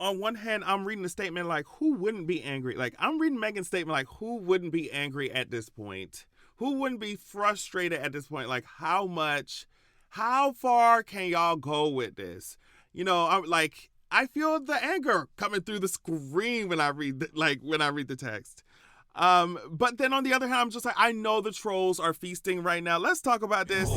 on one hand, I'm reading the statement like, who wouldn't be angry? Like, I'm reading Megan's statement like, who wouldn't be angry at this point? Who wouldn't be frustrated at this point? Like, how far can y'all go with this? You know, I feel the anger coming through the screen when I read the text. But then on the other hand, I'm just like, I know the trolls are feasting right now. Let's talk about this.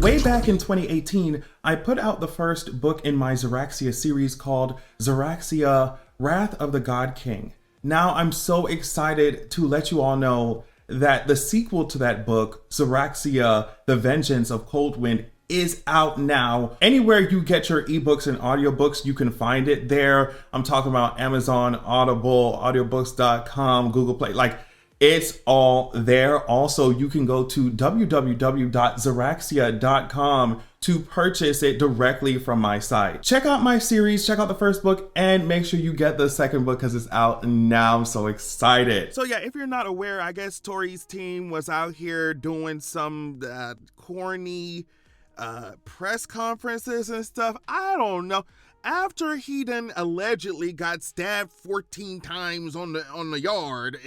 Way back in 2018, I put out the first book in my Zeraxia series called Zeraxia, Wrath of the God King. Now I'm so excited to let you all know that the sequel to that book, Zeraxia, The Vengeance of Coldwind, is out now. Anywhere you get your ebooks and audiobooks, you can find it there. I'm talking about Amazon, Audible, audiobooks.com, Google Play. Like, it's all there. Also, you can go to www.zeraxia.com to purchase it directly from my site. Check out my series, check out the first book, and make sure you get the second book because it's out now. I'm so excited. So yeah, if you're not aware, I guess Tory's team was out here doing some corny press conferences and stuff. I don't know. After he then allegedly got stabbed 14 times in the yard,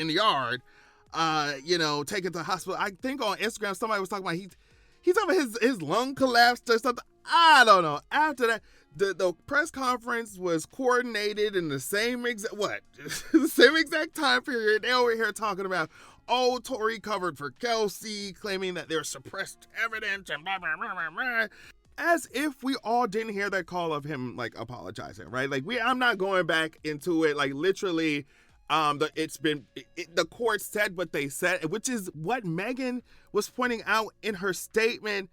taken to the hospital. I think on Instagram somebody was talking about he's talking about his lung collapsed or something. I don't know. After that, the press conference was coordinated in the same exact time period. They over here talking about, oh, Tory covered for Kelsey, claiming that there's suppressed evidence and blah, blah, blah, blah, blah. As if we all didn't hear that call of him, like, apologizing, right? Like, I'm not going back into it. Like, literally, the court said what they said, which is what Megan was pointing out in her statement.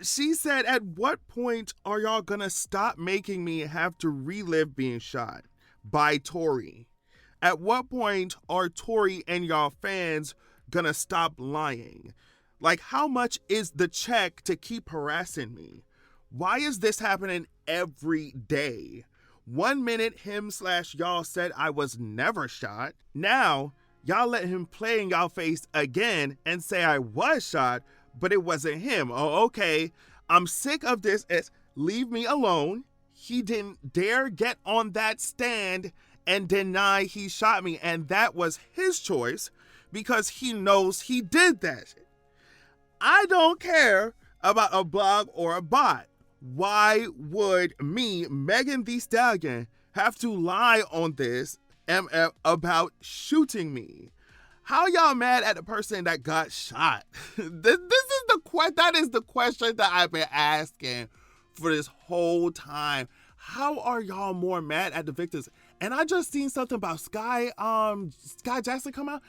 She said, at what point are y'all gonna stop making me have to relive being shot by Tory? At what point are Tory and y'all fans gonna stop lying? Like, how much is the check to keep harassing me? Why is this happening every day? 1 minute him/y'all said I was never shot. Now, y'all let him play in y'all face again and say I was shot, but it wasn't him. Oh, okay. I'm sick of this. Leave me alone. He didn't dare get on that stand and deny he shot me. And that was his choice because he knows he did that. I don't care about a blog or a bot. Why would me, Megan Thee Stallion, have to lie on this about shooting me? How y'all mad at the person that got shot? That is the question that I've been asking for this whole time. How are y'all more mad at the victims? And I just seen something about Sky Jackson come out.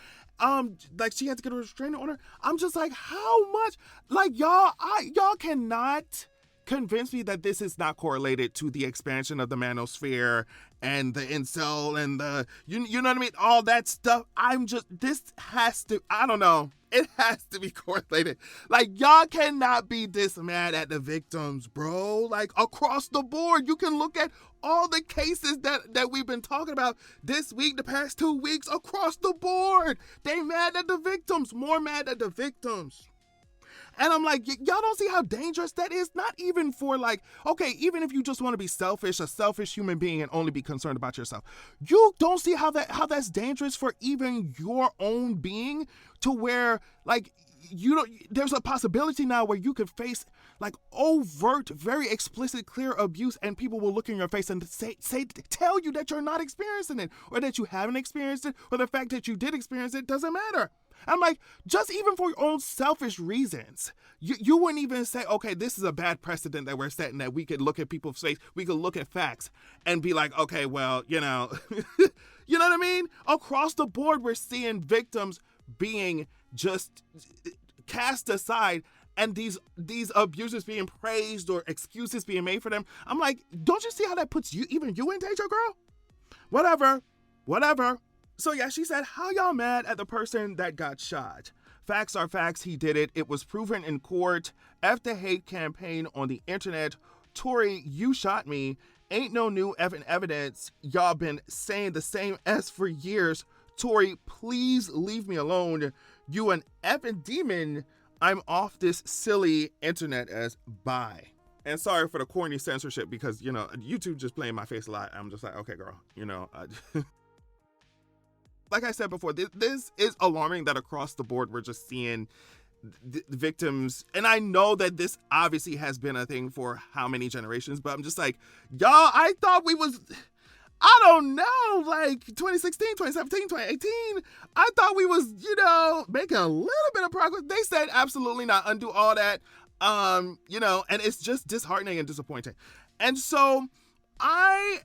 Like she had to get a restraining order. I'm just like, how much? Like y'all cannot convince me that this is not correlated to the expansion of the manosphere and the incel and the, you know what I mean? All that stuff. I don't know. It has to be correlated. Like, y'all cannot be this mad at the victims, bro. Like, across the board, you can look at all the cases that we've been talking about this week, the past 2 weeks, across the board. They mad at the victims, more mad at the victims. And I'm like, y'all don't see how dangerous that is? Not even for like, okay, even if you just want to be selfish, a selfish human being and only be concerned about yourself. You don't see how that's dangerous for even your own being, to where like there's a possibility now where you could face like overt, very explicit, clear abuse, and people will look in your face and tell you that you're not experiencing it, or that you haven't experienced it, or the fact that you did experience it doesn't matter. I'm like, just even for your own selfish reasons, you wouldn't even say, okay, this is a bad precedent that we're setting, that we could look at people's face, we could look at facts and be like, okay, well, you know, you know what I mean? Across the board, we're seeing victims being just cast aside and these abusers being praised or excuses being made for them. I'm like, don't you see how that puts you in danger, girl? Whatever. So yeah, she said, how y'all mad at the person that got shot? Facts are facts, he did it. It was proven in court. F the hate campaign on the internet. Tory, you shot me. Ain't no new evidence. Y'all been saying the same S for years. Tory, please leave me alone. You an effing demon. I'm off this silly internet as bye. And sorry for the corny censorship because, you know, YouTube just playing my face a lot. I'm just like, okay, girl, you know. Like I said before, this is alarming that across the board we're just seeing victims. And I know that this obviously has been a thing for how many generations, but I'm just like, y'all, I thought we was... I don't know, like 2016, 2017, 2018, I thought we was, you know, making a little bit of progress. They said absolutely not, undo all that, you know, and it's just disheartening and disappointing. And so I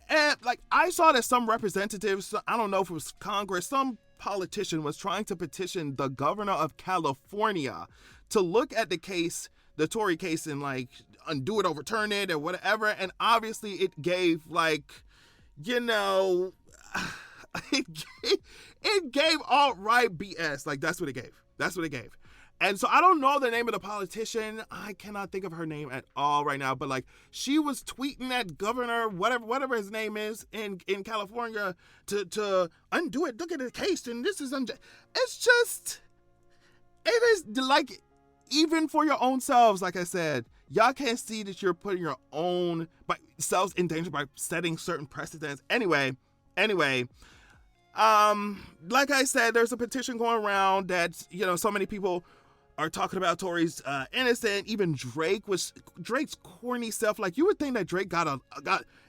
saw that some representatives, I don't know if it was Congress, some politician was trying to petition the governor of California to look at the case, the Tory case, and like undo it, overturn it, or whatever. And obviously it gave like, you know, it gave alt-right BS. Like, that's what it gave. That's what it gave. And so I don't know the name of the politician. I cannot think of her name at all right now. But, like, she was tweeting at governor, whatever his name is, in California to undo it. Look at the case, and this is it's just, it is, like, even for your own selves, like I said, y'all can't see that you're putting your own selves in danger by setting certain precedents. Anyway, like I said, there's a petition going around that, you know, so many people are talking about Tory's innocent. Even Drake's corny stuff. Like, you would think that Drake got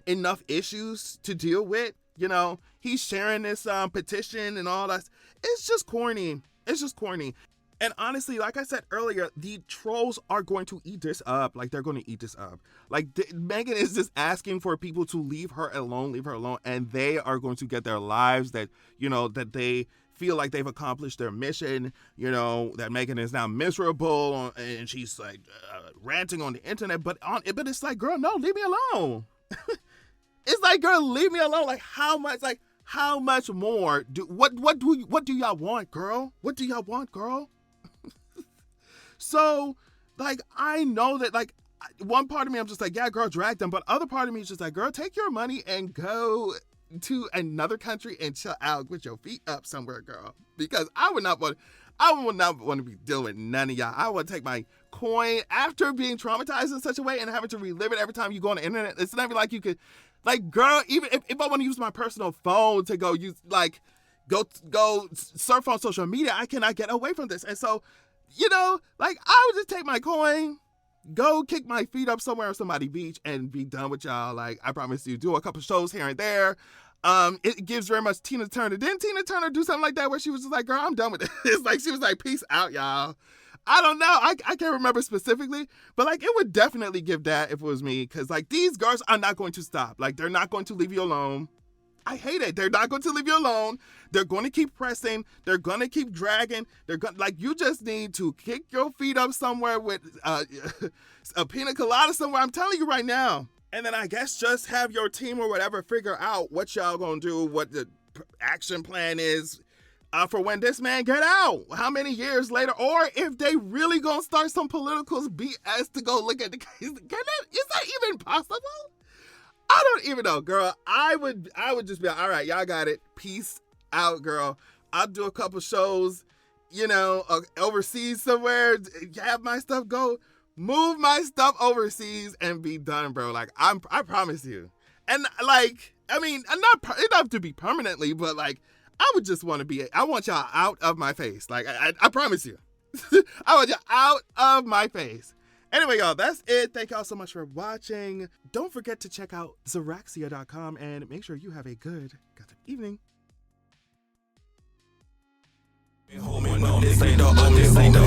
enough issues to deal with. You know, he's sharing this petition and all that. It's just corny. It's just corny. And honestly, like I said earlier, the trolls are going to eat this up. Like, they're going to eat this up. Like, Megan is just asking for people to leave her alone, and they are going to get their lives, that, you know, that they feel like they've accomplished their mission, you know, that Megan is now miserable, and she's, like, ranting on the internet. But it's like, girl, no, leave me alone. It's like, girl, leave me alone. Like, how much more what do y'all want, girl? What do y'all want, girl? So, like, I know that, like, one part of me, I'm just like, yeah, girl, drag them. But other part of me is just like, girl, take your money and go to another country and chill out with your feet up somewhere, girl. Because I would not want to be dealing with none of y'all. I would take my coin after being traumatized in such a way and having to relive it every time you go on the internet. It's never like you could, like, girl, even if I want to use my personal phone to go use, like, go surf on social media, I cannot get away from this. And so, you know, like, I would just take my coin, go kick my feet up somewhere on somebody's beach, and be done with y'all. Like, I promise you, do a couple shows here and there. It gives very much Tina Turner. Didn't Tina Turner do something like that where she was just like, girl, I'm done with this? Like, she was like, peace out, y'all. I don't know. I can't remember specifically, but, like, it would definitely give that if it was me, because, like, these girls are not going to stop. Like, they're not going to leave you alone. I hate it. They're not going to leave you alone. They're going to keep pressing. They're going to keep dragging. They're going, like, you just need to kick your feet up somewhere with a pina colada somewhere. I'm telling you right now. And then I guess just have your team or whatever figure out what y'all going to do, what the action plan is for when this man get out. How many years later? Or if they really going to start some political BS to go look at the case. Is that even possible? I don't even know, girl. I would just be like, all right, y'all got it. Peace out, girl. I'll do a couple shows, you know, overseas somewhere. Have my stuff go. Move my stuff overseas and be done, bro. Like, I promise you. And, like, I mean, not enough to be permanently, but, like, I would just want to be, I want y'all out of my face. Like, I promise you. I want y'all out of my face. Anyway, y'all, that's it. Thank y'all so much for watching. Don't forget to check out Zaraxia.com and make sure you have a good evening. This ain't the only, I ain't the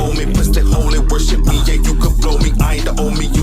only, push that holy worship me, yeah, you can blow me, I ain't the only, you